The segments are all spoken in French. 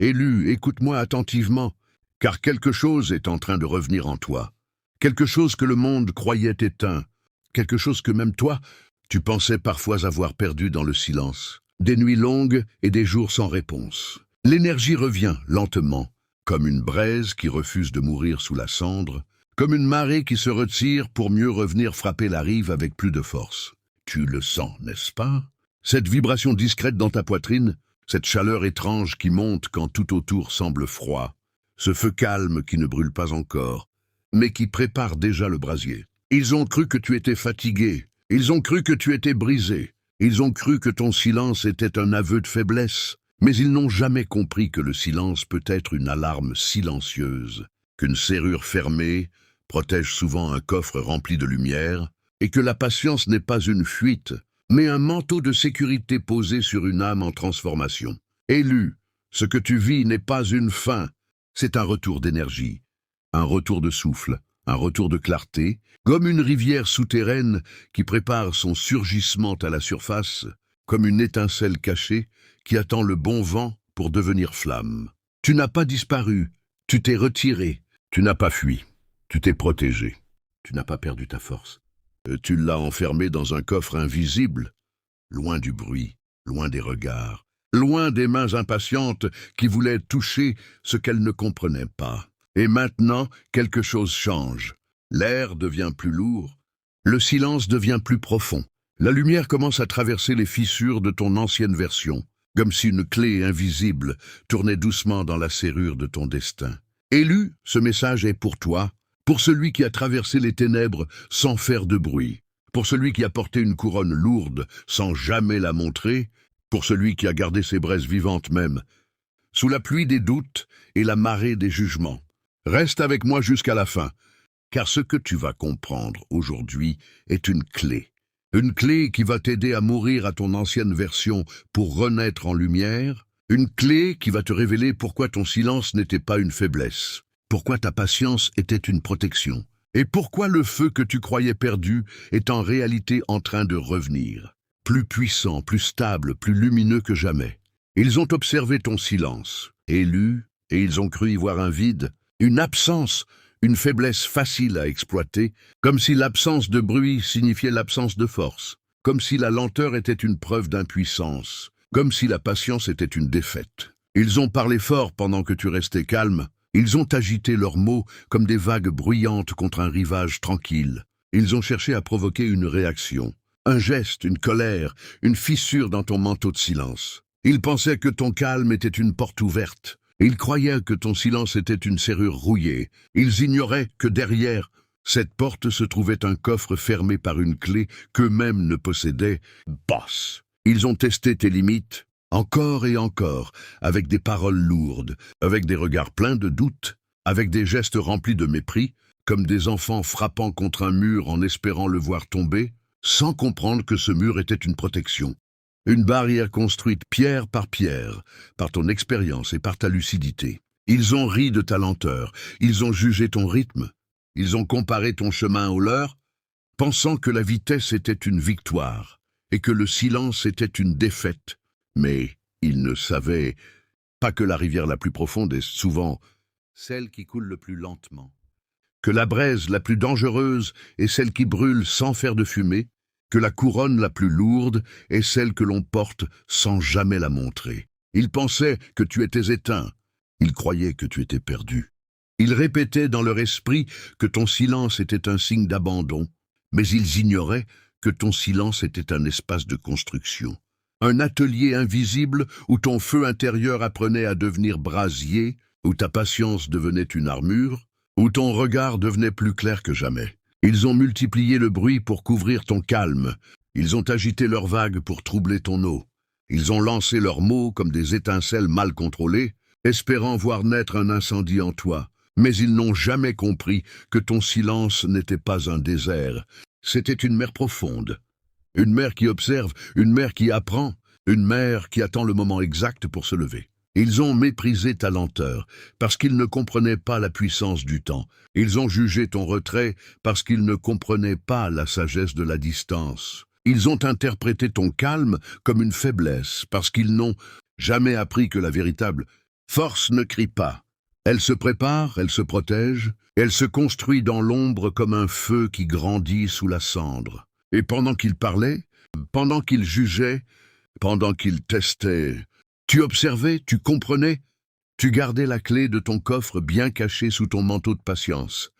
Élu, écoute-moi attentivement, car quelque chose est en train de revenir en toi. Quelque chose que le monde croyait éteint. Quelque chose que même toi, tu pensais parfois avoir perdu dans le silence. Des nuits longues et des jours sans réponse. L'énergie revient lentement, comme une braise qui refuse de mourir sous la cendre, comme une marée qui se retire pour mieux revenir frapper la rive avec plus de force. Tu le sens, n'est-ce pas? Cette vibration discrète dans ta poitrine, cette chaleur étrange qui monte quand tout autour semble froid, ce feu calme qui ne brûle pas encore, mais qui prépare déjà le brasier. Ils ont cru que tu étais fatigué, ils ont cru que tu étais brisé, ils ont cru que ton silence était un aveu de faiblesse, mais ils n'ont jamais compris que le silence peut être une alarme silencieuse, qu'une serrure fermée protège souvent un coffre rempli de lumière, et que la patience n'est pas une fuite, mais un manteau de sécurité posé sur une âme en transformation. Élu, ce que tu vis n'est pas une fin, c'est un retour d'énergie, un retour de souffle, un retour de clarté, comme une rivière souterraine qui prépare son surgissement à la surface, comme une étincelle cachée qui attend le bon vent pour devenir flamme. Tu n'as pas disparu, tu t'es retiré, tu n'as pas fui, tu t'es protégé, tu n'as pas perdu ta force. Tu l'as enfermé dans un coffre invisible, loin du bruit, loin des regards, loin des mains impatientes qui voulaient toucher ce qu'elles ne comprenaient pas. Et maintenant, quelque chose change. L'air devient plus lourd, le silence devient plus profond. La lumière commence à traverser les fissures de ton ancienne version, comme si une clé invisible tournait doucement dans la serrure de ton destin. Élu, ce message est pour toi, pour celui qui a traversé les ténèbres sans faire de bruit, pour celui qui a porté une couronne lourde sans jamais la montrer, pour celui qui a gardé ses braises vivantes même, sous la pluie des doutes et la marée des jugements. Reste avec moi jusqu'à la fin, car ce que tu vas comprendre aujourd'hui est une clé qui va t'aider à mourir à ton ancienne version pour renaître en lumière, une clé qui va te révéler pourquoi ton silence n'était pas une faiblesse, pourquoi ta patience était une protection, et pourquoi le feu que tu croyais perdu est en réalité en train de revenir, plus puissant, plus stable, plus lumineux que jamais. Ils ont observé ton silence, élu, et ils ont cru y voir un vide, une absence, une faiblesse facile à exploiter, comme si l'absence de bruit signifiait l'absence de force, comme si la lenteur était une preuve d'impuissance, comme si la patience était une défaite. Ils ont parlé fort pendant que tu restais calme, ils ont agité leurs mots comme des vagues bruyantes contre un rivage tranquille. Ils ont cherché à provoquer une réaction, un geste, une colère, une fissure dans ton manteau de silence. Ils pensaient que ton calme était une porte ouverte. Ils croyaient que ton silence était une serrure rouillée. Ils ignoraient que derrière cette porte se trouvait un coffre fermé par une clé qu'eux-mêmes ne possédaient. Boss! Ils ont testé tes limites, encore et encore, avec des paroles lourdes, avec des regards pleins de doute, avec des gestes remplis de mépris, comme des enfants frappant contre un mur en espérant le voir tomber, sans comprendre que ce mur était une protection. Une barrière construite pierre, par ton expérience et par ta lucidité. Ils ont ri de ta lenteur, ils ont jugé ton rythme, ils ont comparé ton chemin au leur, pensant que la vitesse était une victoire et que le silence était une défaite. Mais ils ne savaient pas que la rivière la plus profonde est souvent celle qui coule le plus lentement, que la braise la plus dangereuse est celle qui brûle sans faire de fumée, que la couronne la plus lourde est celle que l'on porte sans jamais la montrer. Ils pensaient que tu étais éteint, ils croyaient que tu étais perdu. Ils répétaient dans leur esprit que ton silence était un signe d'abandon, mais ils ignoraient que ton silence était un espace de construction. Un atelier invisible où ton feu intérieur apprenait à devenir brasier, où ta patience devenait une armure, où ton regard devenait plus clair que jamais. Ils ont multiplié le bruit pour couvrir ton calme. Ils ont agité leurs vagues pour troubler ton eau. Ils ont lancé leurs mots comme des étincelles mal contrôlées, espérant voir naître un incendie en toi. Mais ils n'ont jamais compris que ton silence n'était pas un désert. C'était une mer profonde. Une mer qui observe, une mer qui apprend, une mer qui attend le moment exact pour se lever. Ils ont méprisé ta lenteur, parce qu'ils ne comprenaient pas la puissance du temps. Ils ont jugé ton retrait, parce qu'ils ne comprenaient pas la sagesse de la distance. Ils ont interprété ton calme comme une faiblesse, parce qu'ils n'ont jamais appris que la véritable Force ne crie pas. Elle se prépare, elle se protège, elle se construit dans l'ombre comme un feu qui grandit sous la cendre. Et pendant qu'il parlait, pendant qu'il jugeait, pendant qu'il testait, tu observais, tu comprenais, tu gardais la clé de ton coffre bien cachée sous ton manteau de patience,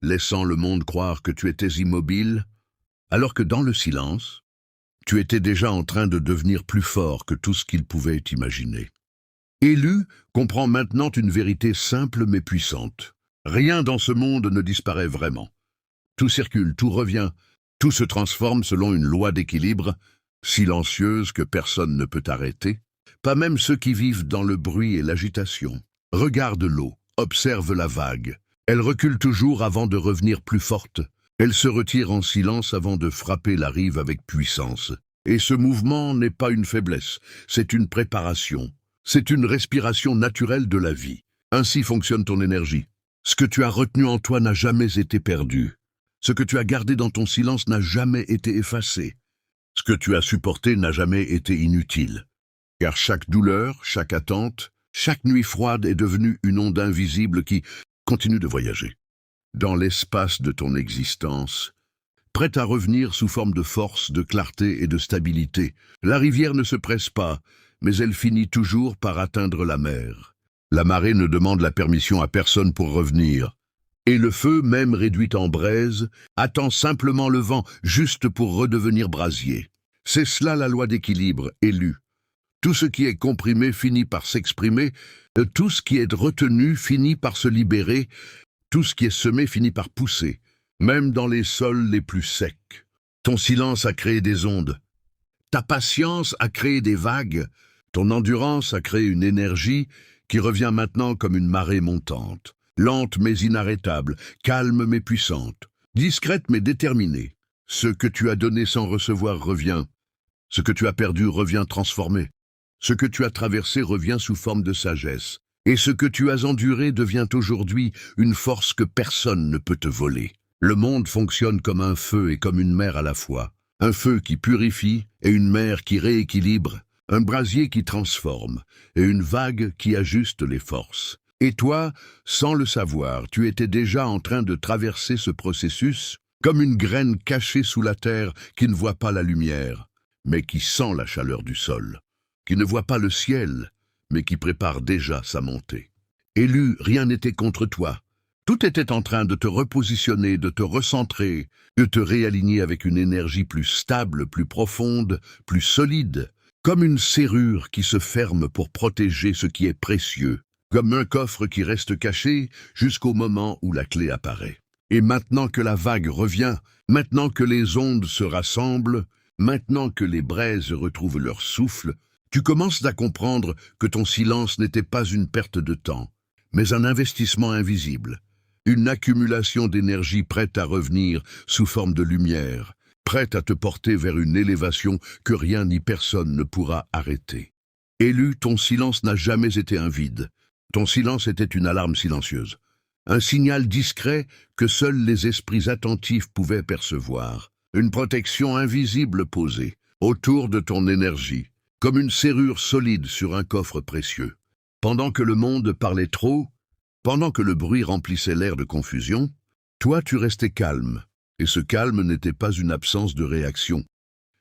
laissant le monde croire que tu étais immobile, alors que dans le silence, tu étais déjà en train de devenir plus fort que tout ce qu'il pouvait imaginer. Élu comprend maintenant une vérité simple mais puissante. Rien dans ce monde ne disparaît vraiment. Tout circule, tout revient, tout se transforme selon une loi d'équilibre, silencieuse que personne ne peut arrêter, pas même ceux qui vivent dans le bruit et l'agitation. Regarde l'eau, observe la vague. Elle recule toujours avant de revenir plus forte. Elle se retire en silence avant de frapper la rive avec puissance. Et ce mouvement n'est pas une faiblesse, c'est une préparation. C'est une respiration naturelle de la vie. Ainsi fonctionne ton énergie. Ce que tu as retenu en toi n'a jamais été perdu. Ce que tu as gardé dans ton silence n'a jamais été effacé. Ce que tu as supporté n'a jamais été inutile. Car chaque douleur, chaque attente, chaque nuit froide est devenue une onde invisible qui continue de voyager. Dans l'espace de ton existence, prête à revenir sous forme de force, de clarté et de stabilité. La rivière ne se presse pas, mais elle finit toujours par atteindre la mer. La marée ne demande la permission à personne pour revenir. Et le feu, même réduit en braise, attend simplement le vent, juste pour redevenir brasier. C'est cela la loi d'équilibre, élue. Tout ce qui est comprimé finit par s'exprimer, tout ce qui est retenu finit par se libérer, tout ce qui est semé finit par pousser, même dans les sols les plus secs. Ton silence a créé des ondes. Ta patience a créé des vagues. Ton endurance a créé une énergie qui revient maintenant comme une marée montante, lente mais inarrêtable, calme mais puissante, discrète mais déterminée. Ce que tu as donné sans recevoir revient. Ce que tu as perdu revient transformé. Ce que tu as traversé revient sous forme de sagesse. Et ce que tu as enduré devient aujourd'hui une force que personne ne peut te voler. Le monde fonctionne comme un feu et comme une mer à la fois. Un feu qui purifie et une mer qui rééquilibre. Un brasier qui transforme et une vague qui ajuste les forces. Et toi, sans le savoir, tu étais déjà en train de traverser ce processus comme une graine cachée sous la terre qui ne voit pas la lumière, mais qui sent la chaleur du sol, qui ne voit pas le ciel, mais qui prépare déjà sa montée. Élu, rien n'était contre toi. Tout était en train de te repositionner, de te recentrer, de te réaligner avec une énergie plus stable, plus profonde, plus solide, comme une serrure qui se ferme pour protéger ce qui est précieux, comme un coffre qui reste caché jusqu'au moment où la clé apparaît. Et maintenant que la vague revient, maintenant que les ondes se rassemblent, maintenant que les braises retrouvent leur souffle, tu commences à comprendre que ton silence n'était pas une perte de temps, mais un investissement invisible, une accumulation d'énergie prête à revenir sous forme de lumière, prête à te porter vers une élévation que rien ni personne ne pourra arrêter. Élu, ton silence n'a jamais été un vide. Ton silence était une alarme silencieuse, un signal discret que seuls les esprits attentifs pouvaient percevoir, une protection invisible posée autour de ton énergie, comme une serrure solide sur un coffre précieux. Pendant que le monde parlait trop, pendant que le bruit remplissait l'air de confusion, toi tu restais calme, et ce calme n'était pas une absence de réaction.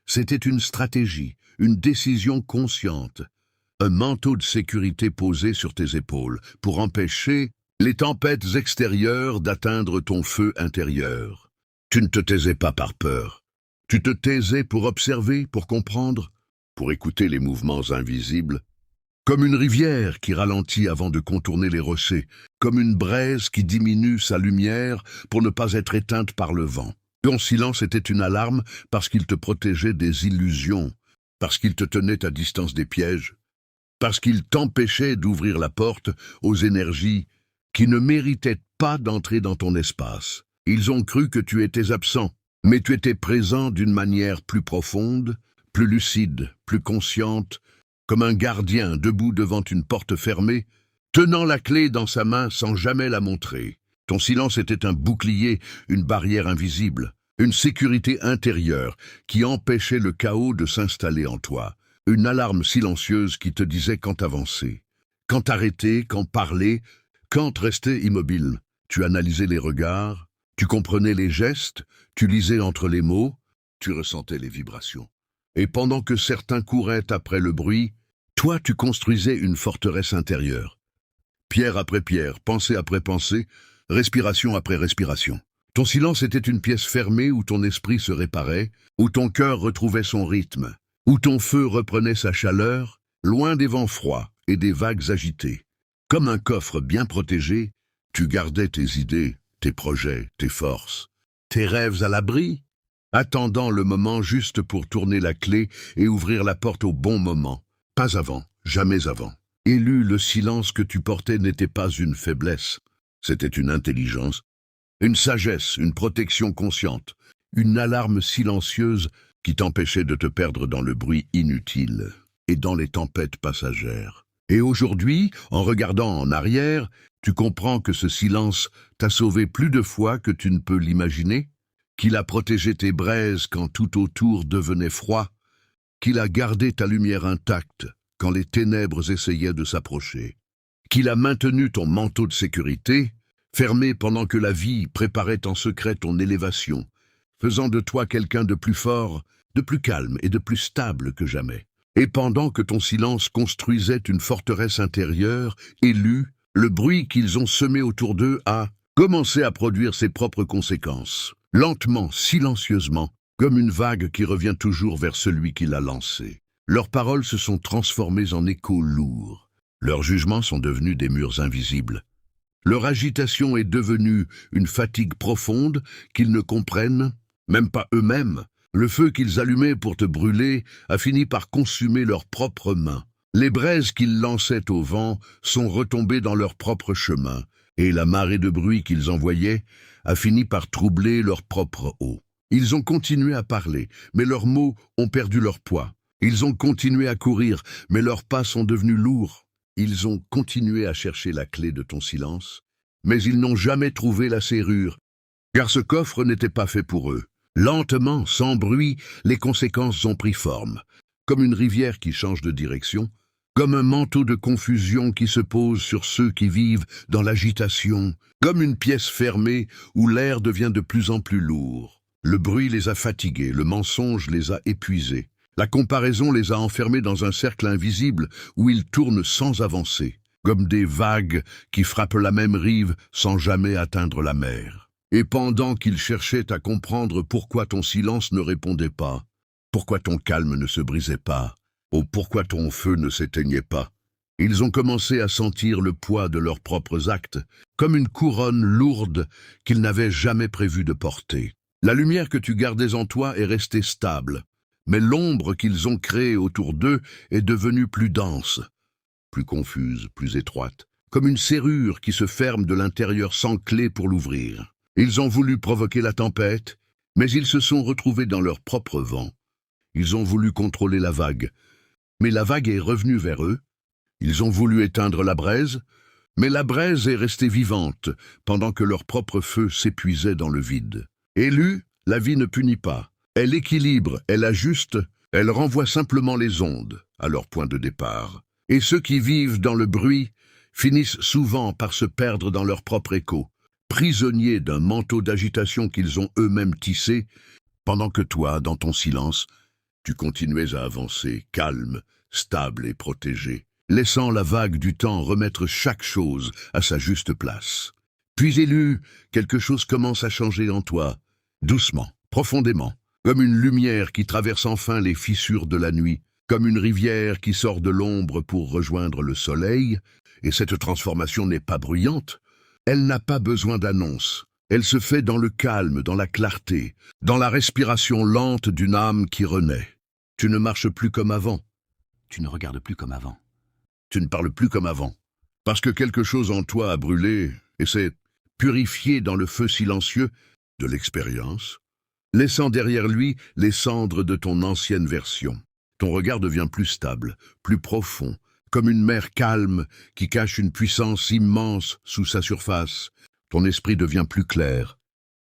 C'était une stratégie, une décision consciente, un manteau de sécurité posé sur tes épaules pour empêcher les tempêtes extérieures d'atteindre ton feu intérieur. Tu ne te taisais pas par peur. Tu te taisais pour observer, pour comprendre, pour écouter les mouvements invisibles, comme une rivière qui ralentit avant de contourner les rochers, comme une braise qui diminue sa lumière pour ne pas être éteinte par le vent. Ton silence était une alarme parce qu'il te protégeait des illusions, parce qu'il te tenait à distance des pièges, parce qu'il t'empêchait d'ouvrir la porte aux énergies qui ne méritaient pas d'entrer dans ton espace. Ils ont cru que tu étais absent, mais tu étais présent d'une manière plus profonde, plus lucide, plus consciente, comme un gardien debout devant une porte fermée, tenant la clé dans sa main sans jamais la montrer. Ton silence était un bouclier, une barrière invisible, une sécurité intérieure qui empêchait le chaos de s'installer en toi, une alarme silencieuse qui te disait quand avancer, Quand t'arrêter, quand parler, quand rester immobile. Tu analysais les regards, tu comprenais les gestes, tu lisais entre les mots, tu ressentais les vibrations. Et pendant que certains couraient après le bruit, toi tu construisais une forteresse intérieure. Pierre après pierre, pensée après pensée, respiration après respiration. Ton silence était une pièce fermée où ton esprit se réparait, où ton cœur retrouvait son rythme, où ton feu reprenait sa chaleur, loin des vents froids et des vagues agitées. Comme un coffre bien protégé, tu gardais tes idées, tes projets, tes forces, tes rêves à l'abri, attendant le moment juste pour tourner la clé et ouvrir la porte au bon moment. Pas avant, jamais avant. Élu, le silence que tu portais n'était pas une faiblesse, c'était une intelligence, une sagesse, une protection consciente, une alarme silencieuse qui t'empêchait de te perdre dans le bruit inutile et dans les tempêtes passagères. Et aujourd'hui, en regardant en arrière, tu comprends que ce silence t'a sauvé plus de fois que tu ne peux l'imaginer, qu'il a protégé tes braises quand tout autour devenait froid, qu'il a gardé ta lumière intacte quand les ténèbres essayaient de s'approcher, qu'il a maintenu ton manteau de sécurité, fermé pendant que la vie préparait en secret ton élévation, faisant de toi quelqu'un de plus fort, de plus calme et de plus stable que jamais. Et pendant que ton silence construisait une forteresse intérieure, élue, le bruit qu'ils ont semé autour d'eux a commencé à produire ses propres conséquences, lentement, silencieusement, comme une vague qui revient toujours vers celui qui l'a lancée. Leurs paroles se sont transformées en échos lourds. Leurs jugements sont devenus des murs invisibles. Leur agitation est devenue une fatigue profonde qu'ils ne comprennent, même pas eux-mêmes. Le feu qu'ils allumaient pour te brûler a fini par consumer leurs propres mains. Les braises qu'ils lançaient au vent sont retombées dans leur propre chemin, et la marée de bruit qu'ils envoyaient a fini par troubler leur propre eau. Ils ont continué à parler, mais leurs mots ont perdu leur poids. Ils ont continué à courir, mais leurs pas sont devenus lourds. Ils ont continué à chercher la clé de ton silence, mais ils n'ont jamais trouvé la serrure, car ce coffre n'était pas fait pour eux. Lentement, sans bruit, les conséquences ont pris forme, comme une rivière qui change de direction, comme un manteau de confusion qui se pose sur ceux qui vivent dans l'agitation, comme une pièce fermée où l'air devient de plus en plus lourd. Le bruit les a fatigués, le mensonge les a épuisés. La comparaison les a enfermés dans un cercle invisible où ils tournent sans avancer, comme des vagues qui frappent la même rive sans jamais atteindre la mer. Et pendant qu'ils cherchaient à comprendre pourquoi ton silence ne répondait pas, pourquoi ton calme ne se brisait pas, ou pourquoi ton feu ne s'éteignait pas, ils ont commencé à sentir le poids de leurs propres actes, comme une couronne lourde qu'ils n'avaient jamais prévu de porter. La lumière que tu gardais en toi est restée stable, mais l'ombre qu'ils ont créée autour d'eux est devenue plus dense, plus confuse, plus étroite, comme une serrure qui se ferme de l'intérieur sans clé pour l'ouvrir. Ils ont voulu provoquer la tempête, mais ils se sont retrouvés dans leur propre vent. Ils ont voulu contrôler la vague, mais la vague est revenue vers eux. Ils ont voulu éteindre la braise, mais la braise est restée vivante pendant que leur propre feu s'épuisait dans le vide. Élue, la vie ne punit pas. Elle équilibre, elle ajuste, elle renvoie simplement les ondes à leur point de départ. Et ceux qui vivent dans le bruit finissent souvent par se perdre dans leur propre écho, prisonniers d'un manteau d'agitation qu'ils ont eux-mêmes tissé, pendant que toi, dans ton silence, tu continuais à avancer, calme, stable et protégé, laissant la vague du temps remettre chaque chose à sa juste place. Puis élu, quelque chose commence à changer en toi, doucement, profondément, comme une lumière qui traverse enfin les fissures de la nuit, comme une rivière qui sort de l'ombre pour rejoindre le soleil, et cette transformation n'est pas bruyante, elle n'a pas besoin d'annonce, elle se fait dans le calme, dans la clarté, dans la respiration lente d'une âme qui renaît. Tu ne marches plus comme avant, tu ne regardes plus comme avant, tu ne parles plus comme avant, parce que quelque chose en toi a brûlé et s'est purifié dans le feu silencieux de l'expérience, laissant derrière lui les cendres de ton ancienne version. Ton regard devient plus stable, plus profond, comme une mer calme qui cache une puissance immense sous sa surface. Ton esprit devient plus clair,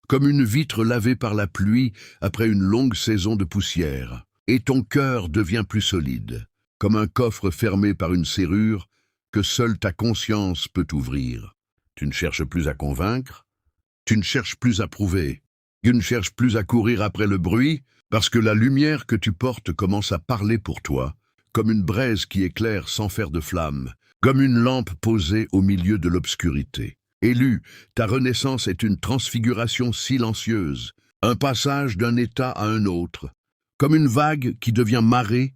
comme une vitre lavée par la pluie après une longue saison de poussière. Et ton cœur devient plus solide, comme un coffre fermé par une serrure, que seule ta conscience peut ouvrir. Tu ne cherches plus à convaincre, tu ne cherches plus à prouver, tu ne cherches plus à courir après le bruit, parce que la lumière que tu portes commence à parler pour toi, comme une braise qui éclaire sans faire de flamme, comme une lampe posée au milieu de l'obscurité. Élu, ta renaissance est une transfiguration silencieuse, un passage d'un état à un autre, comme une vague qui devient marée,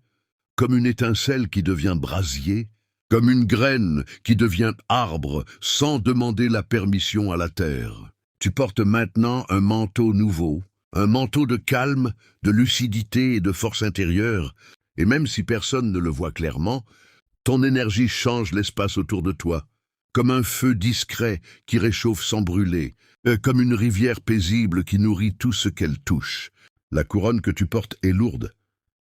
comme une étincelle qui devient brasier, comme une graine qui devient arbre sans demander la permission à la terre. Tu portes maintenant un manteau nouveau, un manteau de calme, de lucidité et de force intérieure, et même si personne ne le voit clairement, ton énergie change l'espace autour de toi, comme un feu discret qui réchauffe sans brûler, comme une rivière paisible qui nourrit tout ce qu'elle touche. La couronne que tu portes est lourde,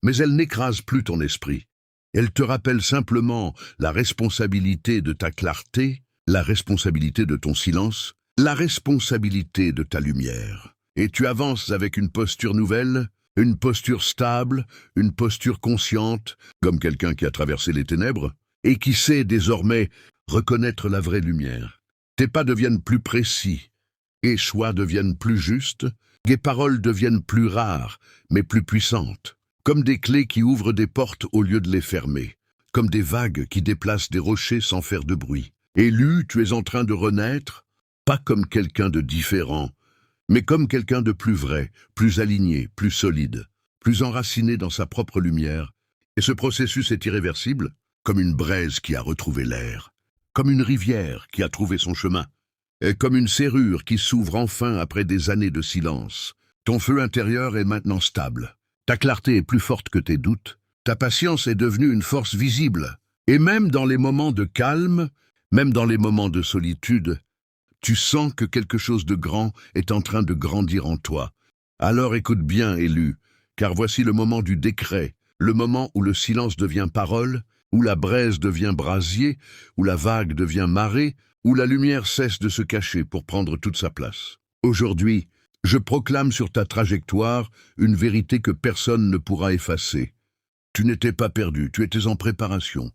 mais elle n'écrase plus ton esprit. Elle te rappelle simplement la responsabilité de ta clarté, la responsabilité de ton silence, la responsabilité de ta lumière. Et tu avances avec une posture nouvelle, une posture stable, une posture consciente, comme quelqu'un qui a traversé les ténèbres, et qui sait désormais reconnaître la vraie lumière. Tes pas deviennent plus précis, tes choix deviennent plus justes, tes paroles deviennent plus rares, mais plus puissantes. Comme des clés qui ouvrent des portes au lieu de les fermer, comme des vagues qui déplacent des rochers sans faire de bruit. Élu, tu es en train de renaître, pas comme quelqu'un de différent, mais comme quelqu'un de plus vrai, plus aligné, plus solide, plus enraciné dans sa propre lumière. Et ce processus est irréversible, comme une braise qui a retrouvé l'air, comme une rivière qui a trouvé son chemin, et comme une serrure qui s'ouvre enfin après des années de silence. Ton feu intérieur est maintenant stable. Ta clarté est plus forte que tes doutes, ta patience est devenue une force visible, et même dans les moments de calme, même dans les moments de solitude, tu sens que quelque chose de grand est en train de grandir en toi. Alors écoute bien, Élu, car voici le moment du décret, le moment où le silence devient parole, où la braise devient brasier, où la vague devient marée, où la lumière cesse de se cacher pour prendre toute sa place. Aujourd'hui, je proclame sur ta trajectoire une vérité que personne ne pourra effacer. Tu n'étais pas perdu, tu étais en préparation.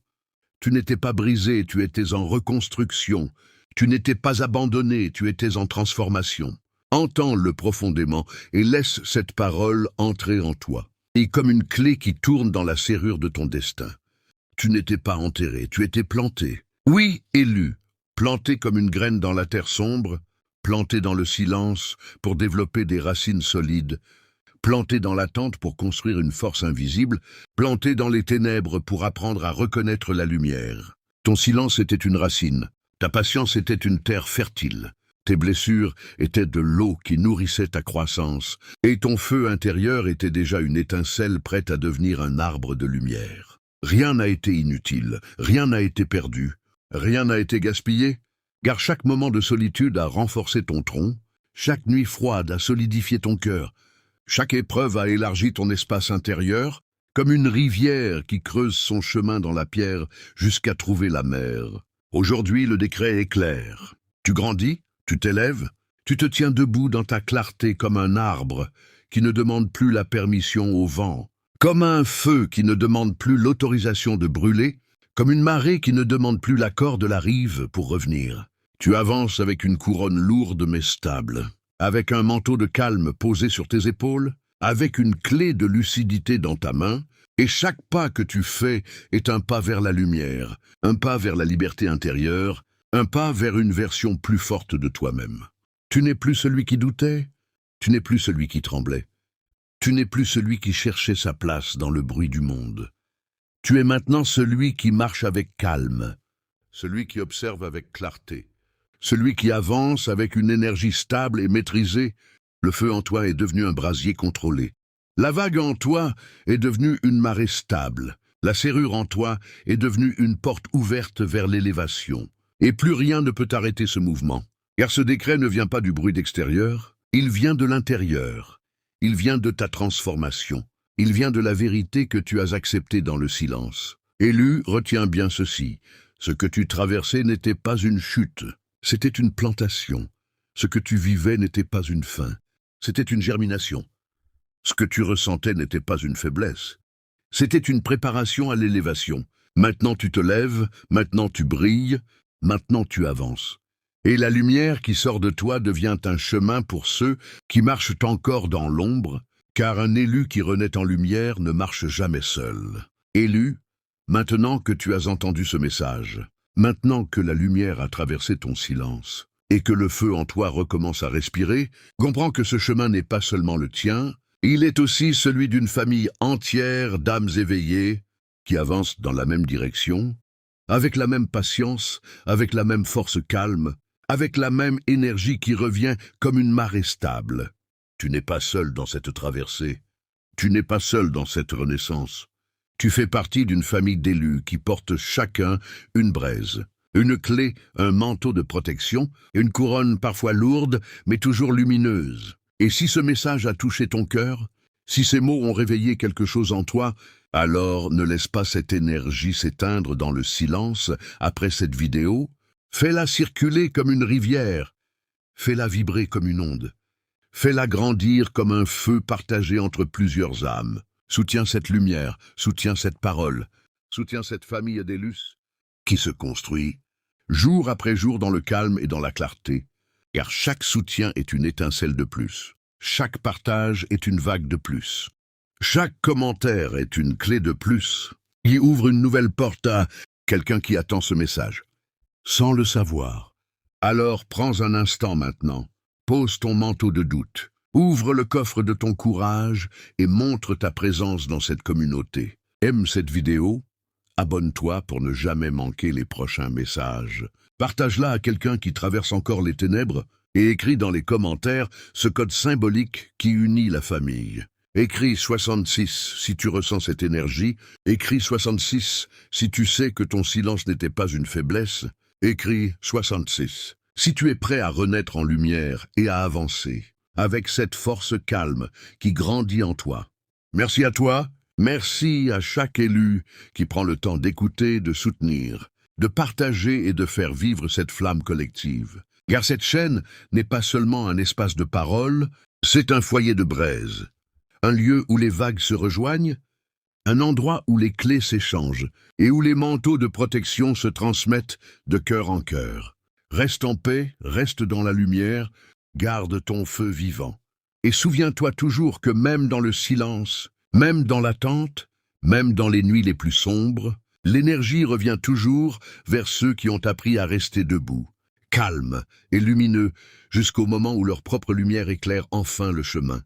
Tu n'étais pas brisé, tu étais en reconstruction. Tu n'étais pas abandonné, tu étais en transformation. Entends-le profondément et laisse cette parole entrer en toi. Et comme une clé qui tourne dans la serrure de ton destin. Tu n'étais pas enterré, tu étais planté. Oui, élu, planté comme une graine dans la terre sombre, planté dans le silence pour développer des racines solides, planté dans l'attente pour construire une force invisible, planté dans les ténèbres pour apprendre à reconnaître la lumière. Ton silence était une racine, ta patience était une terre fertile, tes blessures étaient de l'eau qui nourrissait ta croissance, et ton feu intérieur était déjà une étincelle prête à devenir un arbre de lumière. Rien n'a été inutile, rien n'a été perdu, rien n'a été gaspillé, car chaque moment de solitude a renforcé ton tronc, chaque nuit froide a solidifié ton cœur, chaque épreuve a élargi ton espace intérieur, comme une rivière qui creuse son chemin dans la pierre jusqu'à trouver la mer. Aujourd'hui, le décret est clair. Tu grandis, tu t'élèves, tu te tiens debout dans ta clarté comme un arbre qui ne demande plus la permission au vent, comme un feu qui ne demande plus l'autorisation de brûler, comme une marée qui ne demande plus l'accord de la rive pour revenir. Tu avances avec une couronne lourde mais stable, avec un manteau de calme posé sur tes épaules, avec une clé de lucidité dans ta main, et chaque pas que tu fais est un pas vers la lumière, un pas vers la liberté intérieure, un pas vers une version plus forte de toi-même. Tu n'es plus celui qui doutait, tu n'es plus celui qui tremblait, tu n'es plus celui qui cherchait sa place dans le bruit du monde. Tu es maintenant celui qui marche avec calme, celui qui observe avec clarté, celui qui avance avec une énergie stable et maîtrisée. Le feu en toi est devenu un brasier contrôlé. La vague en toi est devenue une marée stable. La serrure en toi est devenue une porte ouverte vers l'élévation. Et plus rien ne peut arrêter ce mouvement. Car ce décret ne vient pas du bruit d'extérieur, il vient de l'intérieur. Il vient de ta transformation. Il vient de la vérité que tu as acceptée dans le silence. Élu, retiens bien ceci. Ce que tu traversais n'était pas une chute. C'était une plantation. Ce que tu vivais n'était pas une fin. C'était une germination. Ce que tu ressentais n'était pas une faiblesse. C'était une préparation à l'élévation. Maintenant tu te lèves, maintenant tu brilles, maintenant tu avances. Et la lumière qui sort de toi devient un chemin pour ceux qui marchent encore dans l'ombre, car un élu qui renaît en lumière ne marche jamais seul. Élu, maintenant que tu as entendu ce message, maintenant que la lumière a traversé ton silence, et que le feu en toi recommence à respirer, comprends que ce chemin n'est pas seulement le tien, il est aussi celui d'une famille entière d'âmes éveillées qui avancent dans la même direction, avec la même patience, avec la même force calme, avec la même énergie qui revient comme une marée stable. Tu n'es pas seul dans cette traversée, tu n'es pas seul dans cette renaissance. Tu fais partie d'une famille d'élus qui portent chacun une braise, une clé, un manteau de protection, une couronne parfois lourde, mais toujours lumineuse. Et si ce message a touché ton cœur, si ces mots ont réveillé quelque chose en toi, alors ne laisse pas cette énergie s'éteindre dans le silence après cette vidéo. Fais-la circuler comme une rivière, fais-la vibrer comme une onde, fais-la grandir comme un feu partagé entre plusieurs âmes. Soutiens cette lumière, soutiens cette parole, soutiens cette famille d'élus qui se construit jour après jour dans le calme et dans la clarté, car chaque soutien est une étincelle de plus, chaque partage est une vague de plus, chaque commentaire est une clé de plus qui ouvre une nouvelle porte à quelqu'un qui attend ce message, sans le savoir. Alors prends un instant maintenant, pose ton manteau de doute, ouvre le coffre de ton courage et montre ta présence dans cette communauté. Aime cette vidéo, abonne-toi pour ne jamais manquer les prochains messages. Partage-la à quelqu'un qui traverse encore les ténèbres et écris dans les commentaires ce code symbolique qui unit la famille. Écris 66 si tu ressens cette énergie, écris 66 si tu sais que ton silence n'était pas une faiblesse, écris 66 si tu es prêt à renaître en lumière et à avancer, avec cette force calme qui grandit en toi. Merci à toi, merci à chaque élu qui prend le temps d'écouter, de soutenir, de partager et de faire vivre cette flamme collective. Car cette chaîne n'est pas seulement un espace de parole, c'est un foyer de braise, un lieu où les vagues se rejoignent, un endroit où les clés s'échangent et où les manteaux de protection se transmettent de cœur en cœur. Reste en paix, reste dans la lumière, garde ton feu vivant. Et souviens-toi toujours que même dans le silence, même dans l'attente, même dans les nuits les plus sombres, l'énergie revient toujours vers ceux qui ont appris à rester debout, calmes et lumineux, jusqu'au moment où leur propre lumière éclaire enfin le chemin.